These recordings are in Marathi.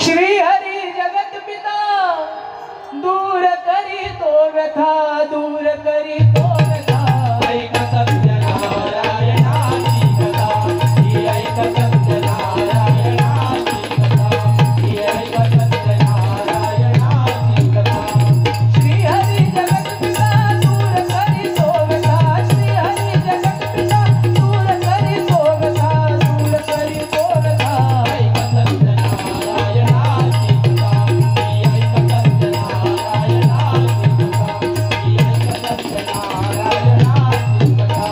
श्री हरी जगत पिता दूर करी तो व्यथा, दूर करी तो व्यथा। ऐक सत्यनारायणाची कथा, ही ऐक सत्यनारायणाची कथा, ही ऐक सत्यनारायणाची कथा। श्री हरी जगत पिता दूर करी तो व्यथा, श्री हरी जगत पिता दूर करी तो व्यथा, दूर करी तो व्यथा। ऐक सत्यनारायणाची कथा, ही ऐक सत्यनारायणाची कथा, ही ऐक सत्यनारायणाची कथा।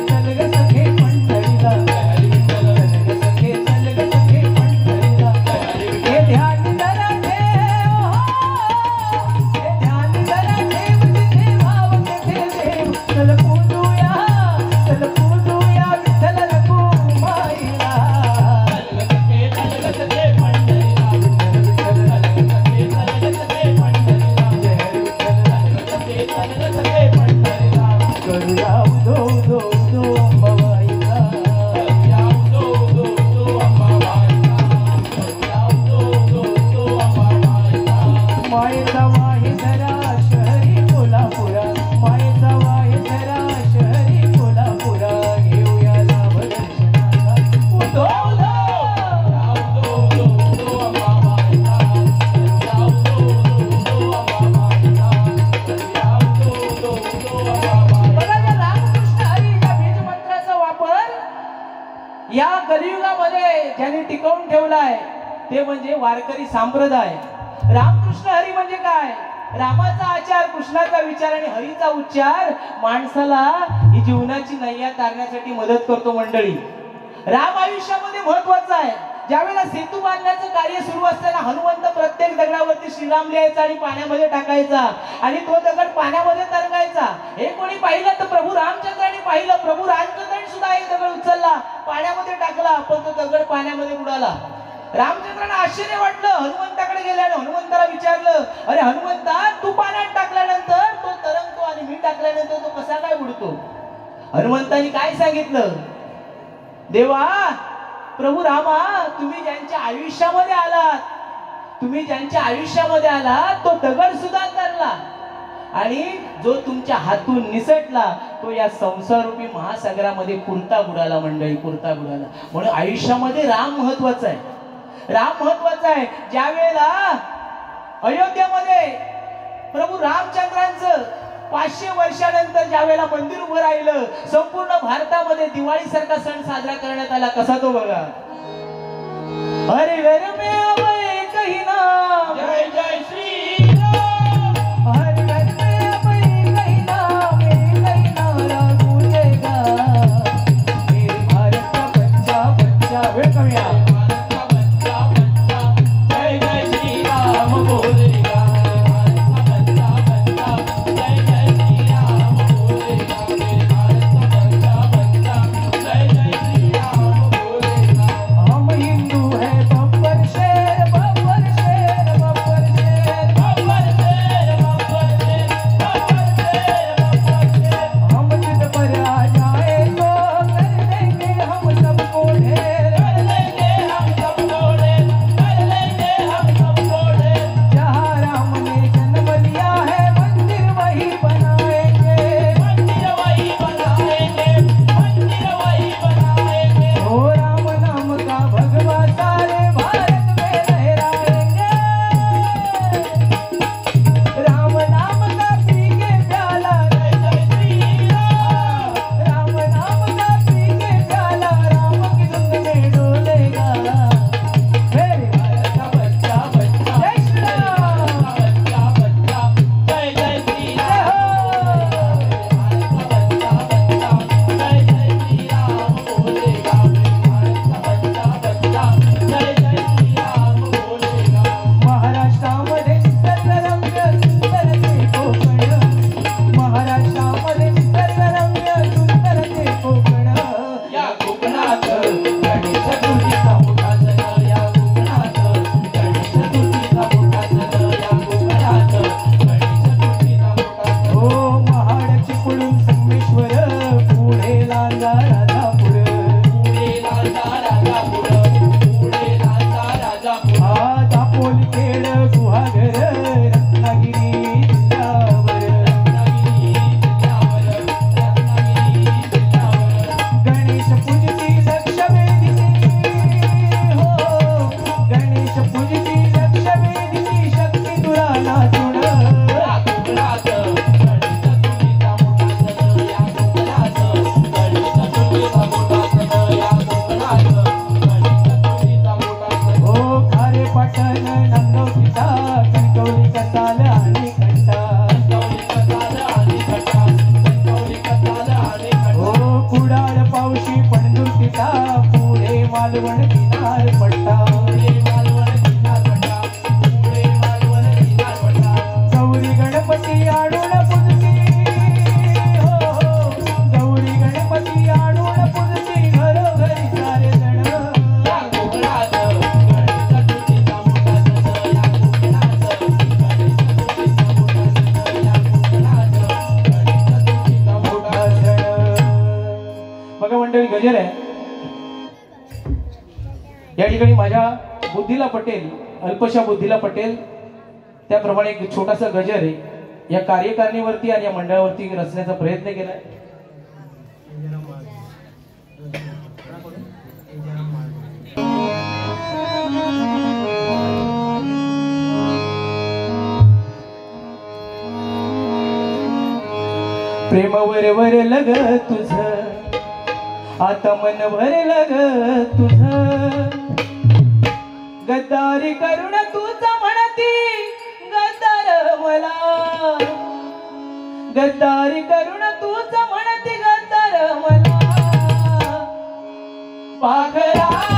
चल ग सखे पंढरीला, चल ग सखे पंढरीला। हे ध्यान जरा ठेव, हे ध्यान जरा ठेव, तिथे भाव तिथे देव। चल पूजूया विठ्ठल रखुमाईला। चल ग सखे पंढरीला, चल ग सखे पंढरीला, जय विठ्ठल चल ग सखे पंढरीला। करूया उदो उदो उदो अंबाबाईचा, करूया उदो उदो उदो अंबाबाईचा, करूया उदो उदो उदो अंबाबाईचा। मायेचा वाही धरा शहरी कोल्हापुरा, मायेचा वाही धरा शहरी कोल्हापुरा। घेऊया लाभ दर्शनाचा उदो उदो, उदो उदो उदो अंबाबाईचा, करूया उदो उदो उदो अंबाबाईचा, करूया उदो उदो उदो अंबाबाईचा। बघा या रामकृष्ण हरी या बीज मंत्राचा वापर या कलियुगामध्ये ज्यांनी टिकवून ठेवलाय ते म्हणजे वारकरी संप्रदाय। रामकृष्ण हरी म्हणजे काय? रामाचा आचार, कृष्णाचा विचार आणि हरीचा उच्चार माणसाला ही जीवनाची नैया तारण्यासाठी मदत करतो मंडळी। राम आयुष्यामध्ये महत्वाचा आहे। ज्यावेळेला सेतू बांधण्याचं कार्य सुरू असताना हनुमंत प्रत्येक दगडावरती श्रीराम लिहायचा आणि पाण्यामध्ये टाकायचा आणि तो दगड पाण्यामध्ये तरंगायचा। हे कोणी पाहिलं तर प्रभू रामचंद्रांनी पाहिलं। प्रभू रामचंद्रांनी सुद्धा एक दगड उचलला, पाण्यामध्ये टाकला, पण तो दगड पाण्यामध्ये बुडाला। रामचंद्रांना आश्चर्य वाटलं, हनुमंताकडे गेले आणि हनुमंताला विचारलं, अरे हनुमंता, तू पाण्यात टाकल्यानंतर तो तरंगतो आणि मी टाकल्यानंतर तो कसा काय बुडतो? हनुमंतांनी काय सांगितलं? देवा, प्रभू रामा, तुम्ही ज्यांच्या आयुष्यामध्ये आलात तो दगड सुद्धा तरला आणि जो तुमच्या हातून निसटला तो या संसाररूपी महासागरामध्ये पुरता बुडाला मंडळी, पुरता बुडाला। म्हणून आयुष्यामध्ये राम महत्वाचा आहे, राम महत्वाचा आहे। ज्या वेळेला अयोध्येमध्ये प्रभू रामचंद्रांचं 500 वर्षानंतर ज्या वेळेला मंदिर उभं राहिलं, संपूर्ण भारतामध्ये दिवाळी सारखा सण साजरा करण्यात आला। कसा तो बघा, हरे घर में अभय कही नाम, जय जय श्री राम। हरे घर में अभय कही नाम, मेरी कही नारा गूंजेगा। मेरे भारत का बच्चा बच्चा, वेळ कमी आ, भारत का बच्चा बच्चा जय जय श्री राम बोलेगा। भारत का बच्चा बच्चा जय जय श्री राम बोलेगा। मेरे भारत का बच्चा बच्चा जय जय श्री राम बोलेगा। हम हिंदू है बब्बर शेर, बब्बर शेर, बब्बर शेर। मालवण किनार पट्टा पुढे मालवण किनार पट्टा पुढे मालवण किनार पट्टा गौरी गणपती आणून पुजती हो गौरी गणपती आणून पुजती घरोघरी सारे जण या कोकणात गणेश चतुर्थीचा मोठा सण या कोकणात गणेश चतुर्थीचा मोठा सण या कोकणात गणेश चतुर्थीचा मोठा सण बघा मंडळी गजर आहे या ठिकाणी माझ्या बुद्धीला पटेल अल्पशा बुद्धीला पटेल त्याप्रमाणे एक छोटासा गजर आहे या कार्यकारिणीवरती आणि या मंडळावरती रचण्याचा प्रयत्न केलाय प्रेम वर वर लग तुझ आता मन भरलं ग तुझ गद्दारी करुण तूच म्हणती गद्दार मला गद्दारी करुण तूच म्हणती गद्दार मला पाखरा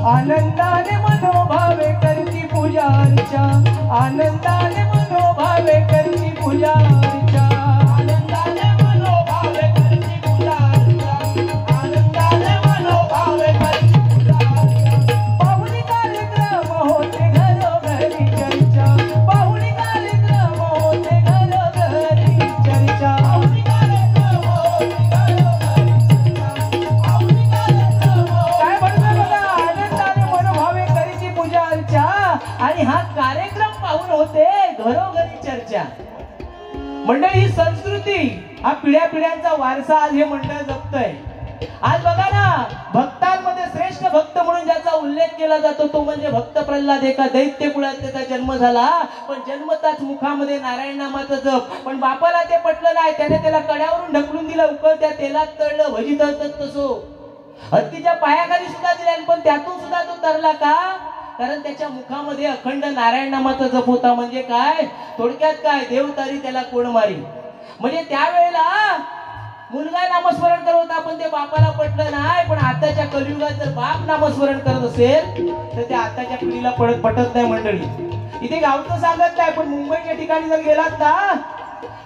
आनंदाने मनोभावे करती पूजा अर्चा आनंदाने मनोभावे करती पूजा अर्चा आनंदाने मनोभावे करती पूजा अर्चा आनंदाने मनोभावे करती पूजा अर्चा पाहुणी कार्यक्रम होते घरोघरी चर्चा पाहुणी कार्यक्रम होते घरोघरी चर्चा पाहुणी कार्यक्रम होते घरोघरी चर्चा पाहुणी कार्यक्रम काय म्हणतो बघा आणि हा कार्यक्रम पाहून होते घरोघरी चर्चा मंडळी ही संस्कृती हा पिढ्या पिढ्यांचा वारसा आज हे मंडळ जपतंय आज बघा ना भक्तांमध्ये श्रेष्ठ भक्त म्हणून ज्याचा उल्लेख केला जातो तो म्हणजे भक्त प्रल्हाद एका दैत्य कुळात त्याचा जन्म झाला पण जन्मताच मुखामध्ये नारायण नामाचा जप पण बापाला ते पटलं नाही त्याने त्याला कड्यावरून ढकलून दिलं उकळत्या तेलात तळलं भजी तळतात तसो हत्तीच्या पायाखाली सुद्धा दिल्या पण त्यातून सुद्धा तो तरला का कारण त्याच्या मुखामध्ये अखंड नारायण नामाचा जप होता म्हणजे काय थोडक्यात काय देव तारी त्याला कोण मारी म्हणजे त्यावेळेला मुलगा नामस्मरण करत होता पण ते बापाला पटलं नाही पण आताच्या कलियुगात जर बाप नामस्मरण करत असेल तर त्या आताच्या पिढीला पटत नाही मंडळी इथे गावचं सांगत नाही पण मुंबईच्या ठिकाणी जर गेलात ना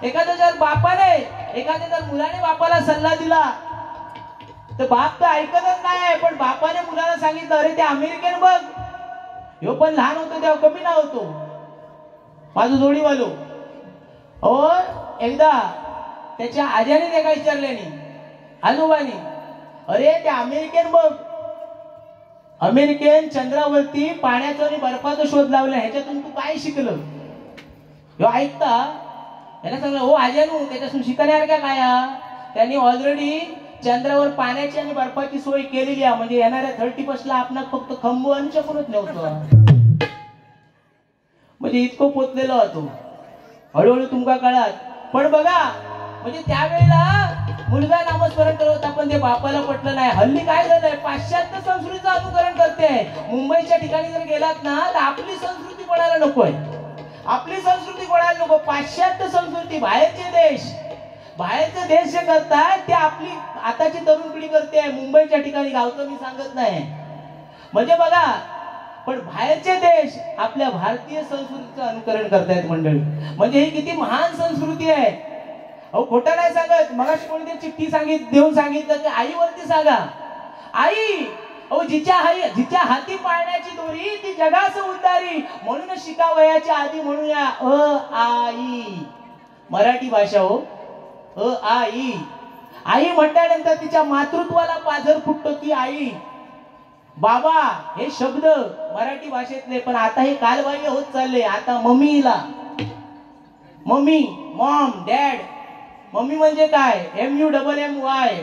एखाद्या जर बापाने एखाद्या जर मुलाने बापाला सल्ला दिला तर बाप तर ऐकतच नाही पण बापाने मुलाला सांगितलं अरे ते अमेरिकन बघ ह्यो पण लहान होतो तेव्हा कमी ना होतो माझं जोडीवालो हो एकदा त्याच्या आज्याने ते काय विचारल्याने आजोबाने अरे ते अमेरिकन बघ अमेरिकन चंद्रावरती पाण्याचा आणि बर्फाचा शोध लावला ह्याच्यातून तू काय शिकलं ह्यो ऐकता याला सांगलं हो आज्यानू त्याच्यातून शिकण्यासारखं काय त्यांनी ऑलरेडी चंद्रावर पाण्याची आणि बर्फाची सोय केलेली आहे, म्हणजे येणाऱ्या 31ला आपण फक्त खंबू आणि चक्रूच नव्हतं, म्हणजे इतकं पोचलेलो होतो. हळूहळू तुमका कळत. पण बघा म्हणजे त्यावेळेला मुलगा नामस्मरण करत होता, पण ते बापाला पटलं नाही. हल्ली काय झालंय, पाश्चात्य संस्कृतीचं अनुकरण करते. मुंबईच्या ठिकाणी जर गेलात ना तर आपली संस्कृती कोणाला नकोय, आपली संस्कृती कोणाला नको. पाश्चात्य संस्कृती, बाहेरचे देश जे करतायत ते आपली आताची तरुण पिढी करते. मुंबईच्या ठिकाणी गावचं मी सांगत नाही, म्हणजे बघा. पण बाहेरचे देश आपल्या भारतीय संस्कृतीचं अनुकरण करतायत मंडळी. म्हणजे ही किती महान संस्कृती आहे. अहो खोटं नाही सांगत. मगाशी कोणीतरी चिठ्ठी देऊन सांगितलं की आईवरती सांगा. आई, अहो जिच्या हाती पाळण्याची दोरी ती जगास उद्धारी, म्हणून शिकावयाच्या आधी म्हणूया आई. मराठी भाषा हो, आई. आई म्हटल्यानंतर तिच्या मातृत्वाला पाझर फुटतो ती आई. बाबा हे शब्द मराठी भाषेतले, पण आता हे कालबाह्य होत चालले. आता मम्मीला, मम्मी, मॉम, डॅड. मम्मी म्हणजे काय, MUMMY.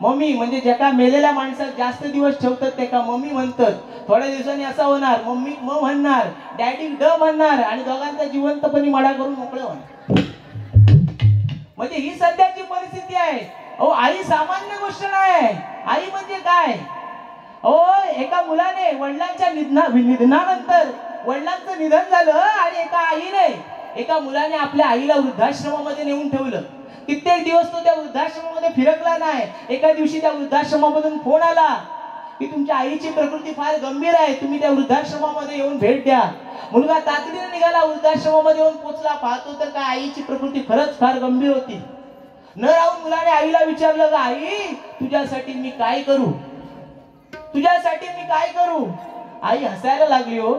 मम्मी म्हणजे ज्याका मेलेल्या माणसात जास्त दिवस ठेवतात त्याका मम्मी म्हणतात. थोड्या दिवसांनी असा होणार, मम्मी म म्हणणार, डॅडी ड म्हणणार, आणि दोघांचा जिवंतपणी मडा करून मोकळं होणार. म्हणजे ही सध्याची परिस्थिती आहे. अहो आई सामान्य गोष्ट नाही. आई म्हणजे काय, एका मुलाने वडिलांच्या निधनानंतर, वडिलांचं निधन झालं आणि एका मुलाने आपल्या आईला वृद्धाश्रमामध्ये नेऊन ठेवलं. कित्येक दिवस तो त्या वृद्धाश्रमामध्ये फिरकला नाही. एका दिवशी त्या वृद्धाश्रमामधून फोन आला की तुमच्या आईची प्रकृती फार गंभीर आहे, तुम्ही त्या वृद्धाश्रमामध्ये येऊन भेट द्या. मुलगा तातडीने निघाला, वृद्धाश्रमामध्ये येऊन पोचला. पाहतो तर काय आईची प्रकृती खरंच फार गंभीर होती. न राहून मुलाने आईला विचारलं का आई तुझ्यासाठी मी काय करू, तुझ्यासाठी मी काय करू. आई हसायला लागली. हो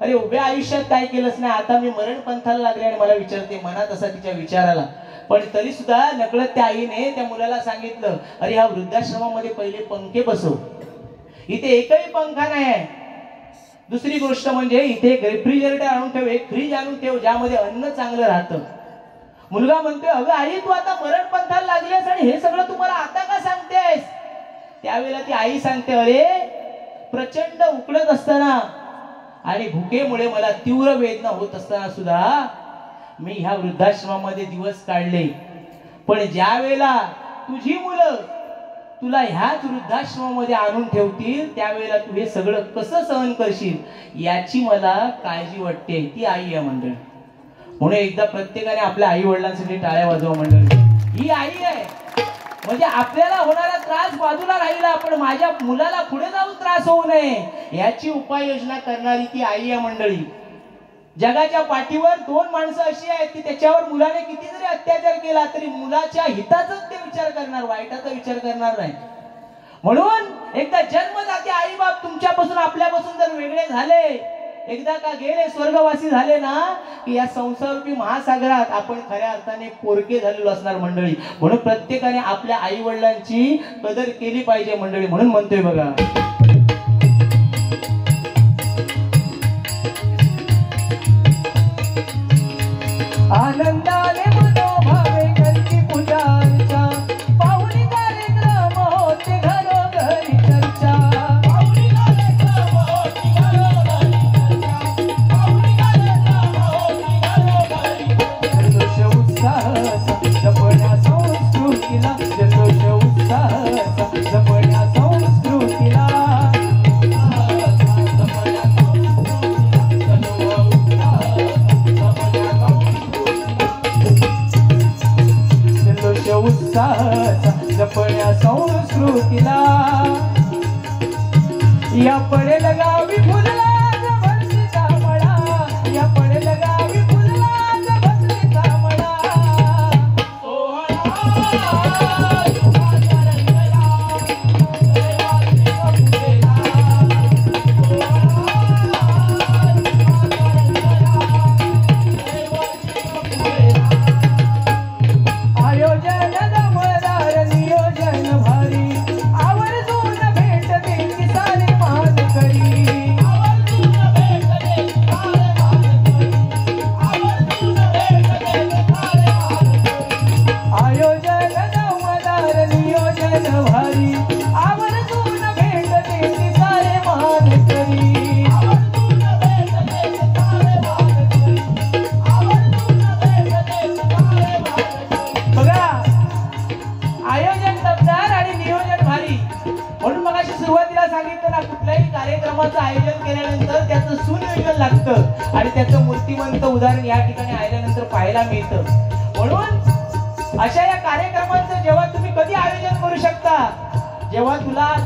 अरे उभ्या आयुष्यात काय केलंच नाही, आता मी मरण पंथाला लागले आणि मला विचारते. मनात असा तिच्या विचाराला. पण तरी सुद्धा नकळत त्या आईने त्या मुलाला सांगितलं, अरे ह्या वृद्धाश्रमामध्ये पहिले पंखे बसव, इथे एकही पंखा नाही आहे. दुसरी गोष्ट म्हणजे इथे एक रेफ्रिजरेटर आणून ठेव, एक फ्रीज आणून ठेव ज्यामध्ये अन्न चांगलं राहतं. मुलगा म्हणतोय, अगं आई तू आता मरण पंथाला लागलीस आणि हे सगळं तुम्हाला आता का सांगतेस. त्यावेळेला ती आई सांगते, अरे प्रचंड उकडत असताना आणि भुकेमुळे मला तीव्र वेदना होत असताना सुद्धा मी ह्या वृद्धाश्रमामध्ये दिवस काढले. पण ज्या वेळेला तुझी मुलं तुला ह्याच वृद्धाश्रमामध्ये आणून ठेवतील त्यावेळेला तू हे सगळं कसं सहन करशील याची मला काळजी वाटते. ती आई आहे मंडळी. म्हणून एकदा प्रत्येकाने आपल्या आई वडिलांसाठी टाळ्या वाजवा मंडळी. ही आई आहे. म्हणजे आपल्याला होणारा त्रास बाजूला राहिला, पण माझ्या मुलाला पुढे जाऊन त्रास होऊ नये याची उपाययोजना करणारी ती आई आहे मंडळी. जगाच्या पाठीवर दोन माणसं अशी आहेत की त्याच्यावर मुलाने किती जरी अत्याचार केला तरी मुलाच्या हिताचाच ते विचार करणार, वाईटाचा विचार करणार नाही. म्हणून एकदा जन्मदाते आई बाप तुमच्यापासून आपल्यापासून जर वेगळे झाले, एकदा का गेले स्वर्गवासी झाले ना की या संसारूपी महासागरात आपण खऱ्या अर्थाने पोरके झालेलो असणार मंडळी. म्हणून प्रत्येकाने आपल्या आई वडिलांची कदर केली पाहिजे मंडळी. म्हणून म्हणतोय बघा, आनंदाने मनोभावे करती पूजांचा, पाहुणी कार्यक्रम होते घरोघरी चर्चा, पाहुणी कार्यक्रम होते घरोघरी चर्चा, पाहुणी कार्यक्रम होते घरोघरी जल्लोष उत्साहाचा जपण्या संस्कृतीला, जल्लोष उत्साहाचा जपण्या संस्कृतीला, उत्साहाचा जपण्या संस्कृतीला. या पडेल गावी फुलला भरतीचा मळा, या पडेल गावी फुलला भरतीचा मळा, नियोजन भारी आवर्जून भेट देती सारे मानकरी. सांगितलं ना, कुठल्याही कार्यक्रमाचं आयोजन केल्यानंतर त्याचं सुनियोजन लागतं आणि त्याचं मूर्तिमंत उदाहरण या ठिकाणी आल्यानंतर पाहायला मिळतं. म्हणून अशा या कार्यक्रमाचं जेव्हा तुम्ही कधी आयोजन करू शकता, जेव्हा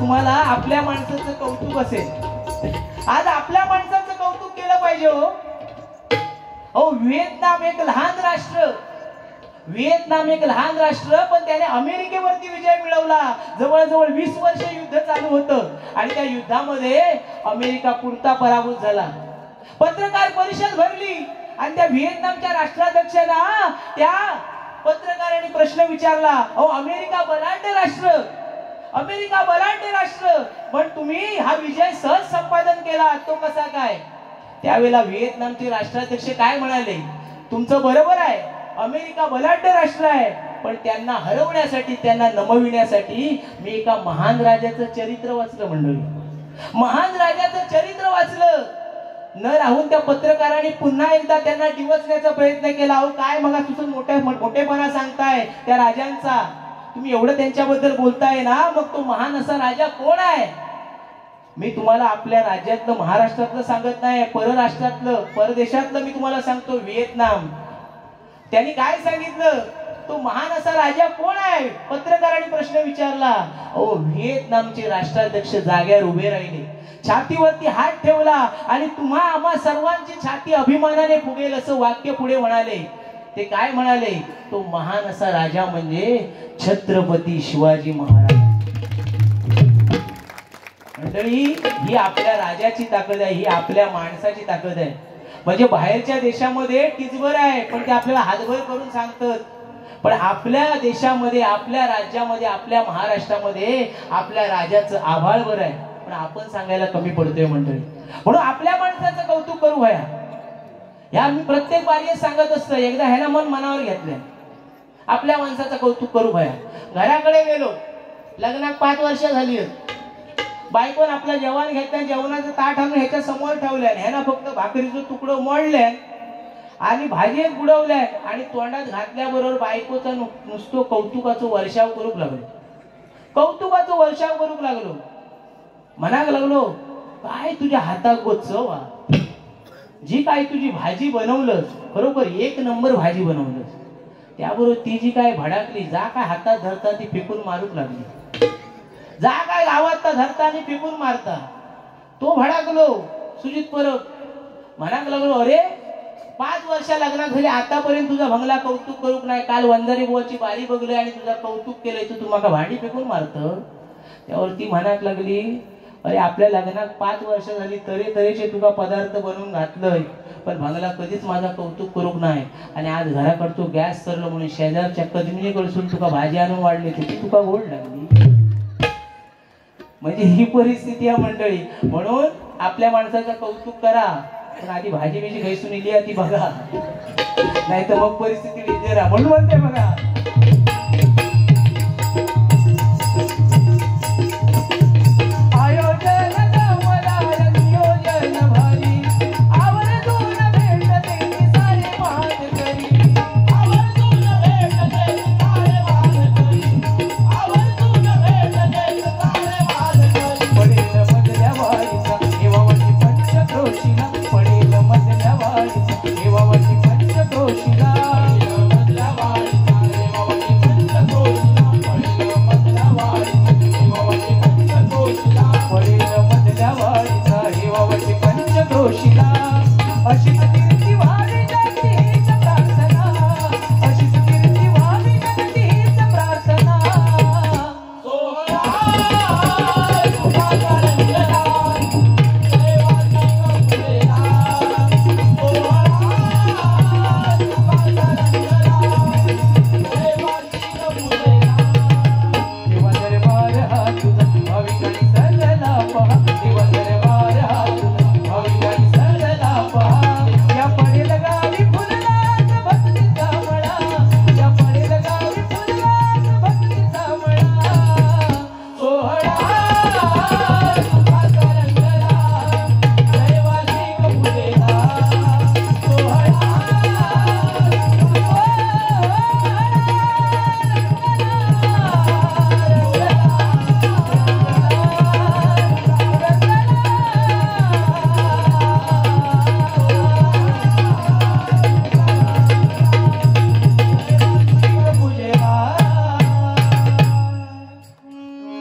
तुम्हाला आपल्या माणसाचं कौतुक असेल. आज आपल्या माणसाचं कौतुक केलं पाहिजे. हो, व्हिएतनाम एक लहान राष्ट्र, पण त्याने अमेरिकेवरती विजय मिळवला. जवळजवळ 20 वर्ष युद्ध चालू होतं आणि त्या युद्धामध्ये अमेरिका पुरता पराभूत झाला. पत्रकार परिषद भरली आणि त्या व्हिएतनामच्या राष्ट्राध्यक्षांना त्या पत्रकारांनी प्रश्न विचारला, अहो अमेरिका बलाढ्य राष्ट्र, पण तुम्ही हा विजय सहज संपादन केला, तो कसा काय? त्यावेळेला व्हिएतनामचे राष्ट्राध्यक्ष काय म्हणाले, तुमचं बरोबर आहे, अमेरिका बलाढ्य राष्ट्र आहे, पण त्यांना हरवण्यासाठी, त्यांना नमविण्यासाठी मी एका महान राजाचं चरित्र वाचलं. मंडळी, महान राजाचं चरित्र वाचलं. न राहून त्या पत्रकारांनी पुन्हा एकदा त्यांना डिवचण्याचा प्रयत्न केला. अहो काय मग तुझं मोठेपणा सांगताय त्या राजांचा, तुम्ही एवढं त्यांच्याबद्दल बोलताय ना, मग तो महान असा राजा कोण आहे? मी तुम्हाला आपल्या राज्यातलं, महाराष्ट्रातलं सांगत नाही, परराष्ट्रातलं, परदेशातलं मी तुम्हाला सांगतो. व्हिएतनाम, त्यांनी काय सांगितलं, तो महान असा राजा कोण आहे? पत्रकारांनी प्रश्न विचारला. अहो व्हिएतनामचे राष्ट्राध्यक्ष जाग्यावर उभे राहिले, छातीवरती हात ठेवला आणि तुम्हा आम्हा सर्वांची छाती अभिमानाने फुगेल असं वाक्य पुढे म्हणाले. ते काय म्हणाले, तो महान असा राजा म्हणजे छत्रपती शिवाजी महाराज. मंडळी, ही आपल्या राजाची ताकद आहे, ही आपल्या माणसाची ताकद आहे. म्हणजे बाहेरच्या देशामध्ये टिचभर आहे, पण ते आपल्याला हातभर करून सांगतात. पण आपल्या देशामध्ये, आपल्या राज्यामध्ये, आपल्या महाराष्ट्रामध्ये आपल्या राजाचं आभाळभर आहे, पण आपण सांगायला कमी पडतोय. मंडळी, म्हणून आपल्या माणसाचं कौतुक करू भया. ह्या मी प्रत्येक बारी सांगत असतो. एकदा ह्याला मन मनावर घेतलंय, आपल्या माणसाचं कौतुक करू भया. घराकडे गेलो, लग्नात 5 वर्ष झाली, बायकोन आपलं जेवण घेतलं, जेवणाचं ताट आणून ह्याच्या समोर ठेवलंय, ह्यानं फक्त भाकरीचं तुकडं मोडलंय आणि भाजी बुडवलंय आणि तोंडात घातल्याबरोबर बायकोचं नुसतं कौतुकाचं वर्षाव करूक लागलो. म्हणाक लागलो, काय तुझ्या हातात गोचव, जी काय तुझी भाजी बनवलंस, बरोबर 1 नंबर भाजी बनवलंस, त्याबरोबर ती जी काय भडाकली, जा काय हातात धरता ती फेकून मारूक लागली, जा काय गावात धरता आणि फेकून मारता, तो भडाकलो. सुजित परब म्हणाक लागलो, अरे 5 वर्ष लग्नात झाली, आतापर्यंत तुझा भंगला कौतुक करूक नाही, काल वंजारी बुवाची बारी बघली आणि तुझा कौतुक केलंय, तू तुम्हाला भांडी फेकून मारत. त्यावरती म्हणाक लागली, अरे आपल्या लग्नात 5 वर्ष झाली, तऱ्हेचे तुका पदार्थ बनवून घातलंय, पण भंगला कधीच माझा कौतुक करूक नाही, आणि आज घराकडतो गॅस सरलो म्हणून शेजारच्या कदमीकडसून तुका भाजी आणून वाढली, ती तुका गोड लागली. म्हणजे ही परिस्थिती आहे मंडळी. म्हणून आपल्या माणसाचं कौतुक करा, पण आधी भाजी बिजी घासून इली ती बघा, नाही तर मग परिस्थिती वेगळी राहा. म्हणून म्हणते बघा,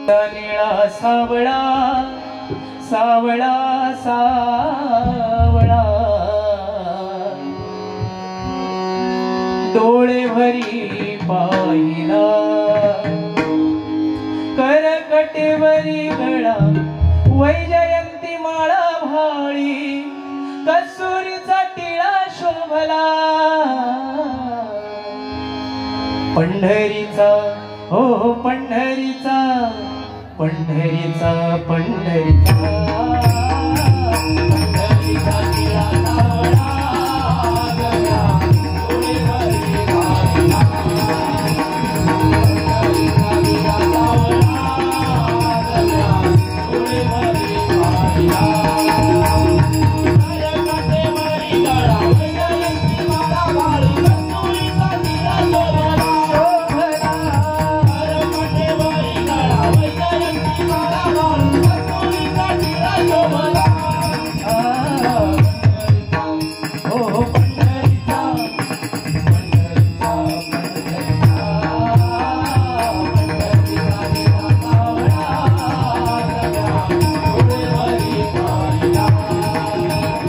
निळा सावळा सावळा सावळा डोळे भरी पाहिला करकटेवरी गळा वैजयंती माळा भाळी कस्तुरीचा टिळा शोभला पंढरीचा हो पंढरीचा पंढरीचा पंढरीचा पंढरीचा टिळा सावळा गळा डोळे भरी पाहिला पंढरीचा टिळा सावळा गळा डोळे भरी पाहिला करकटेवरी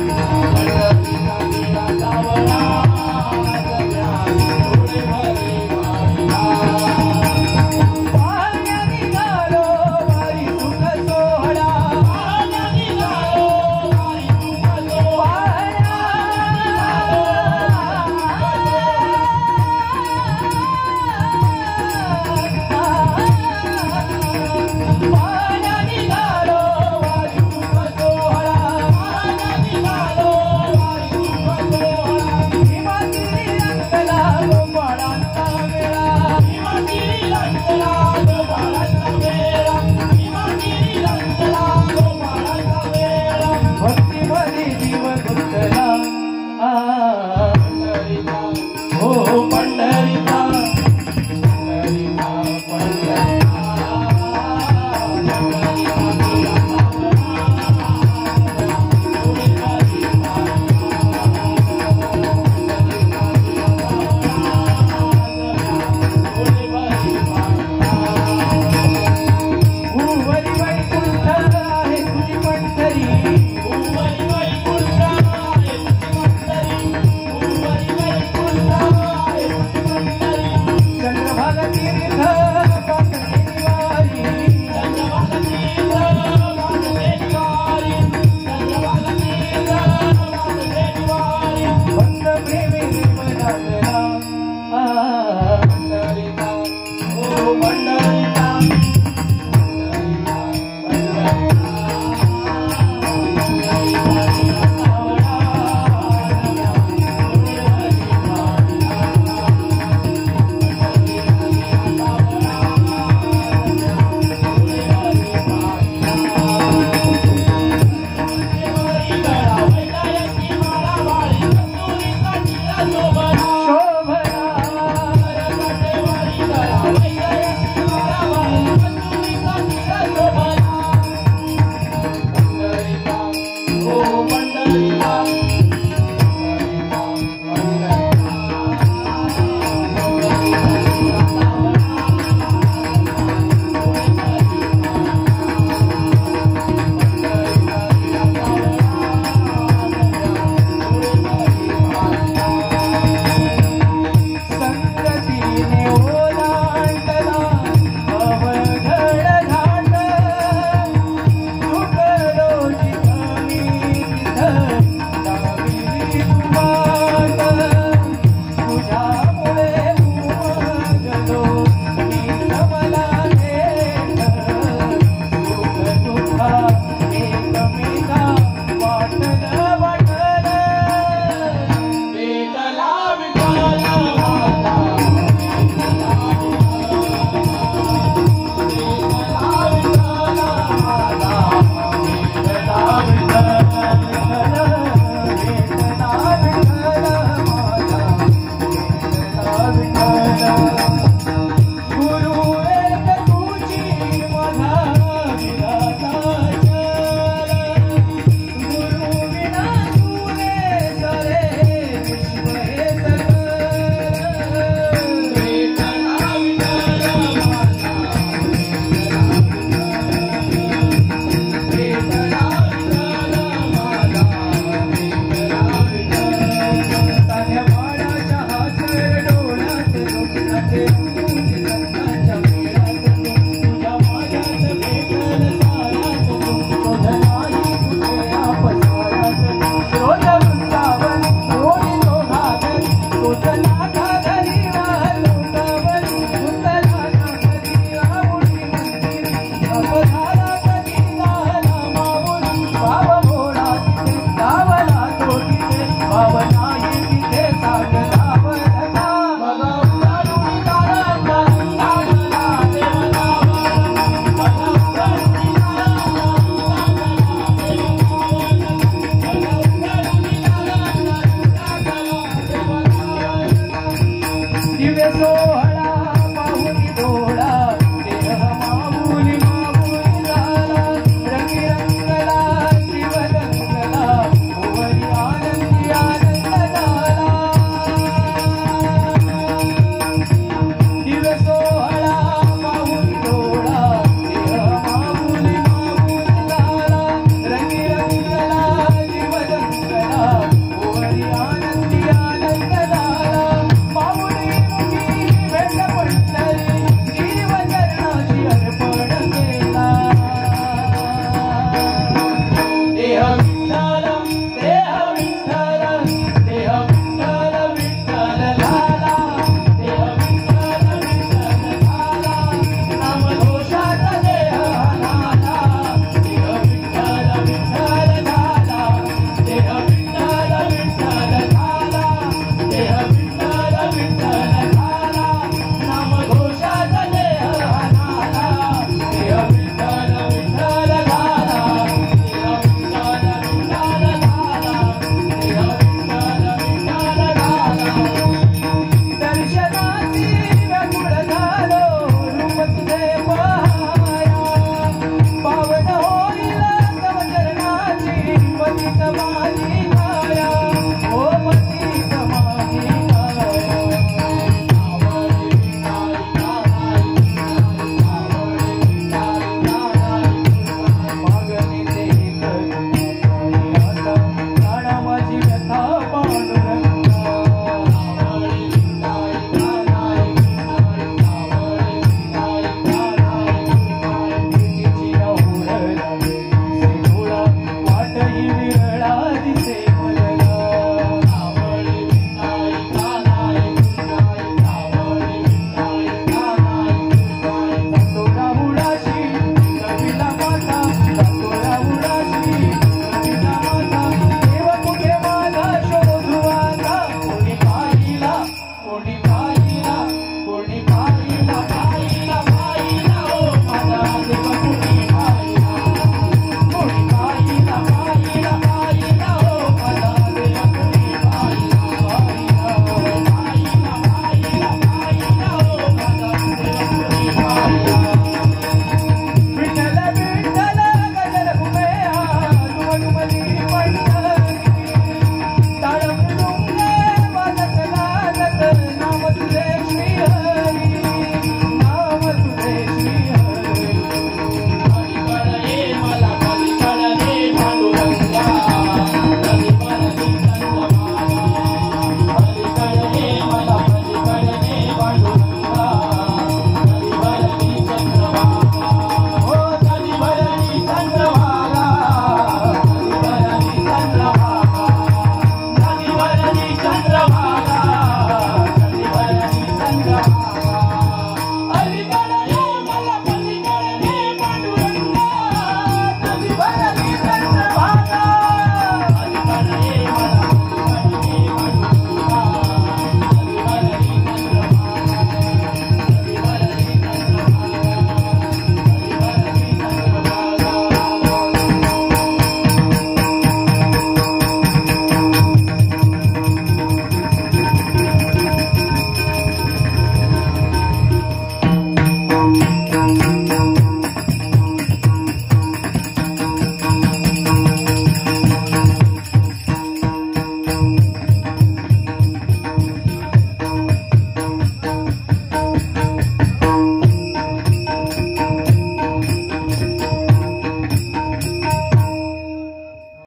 गळा वैजयंती माळा भाळी कस्तुरीचा टिळा शोभला गुरु एक तुझी माझा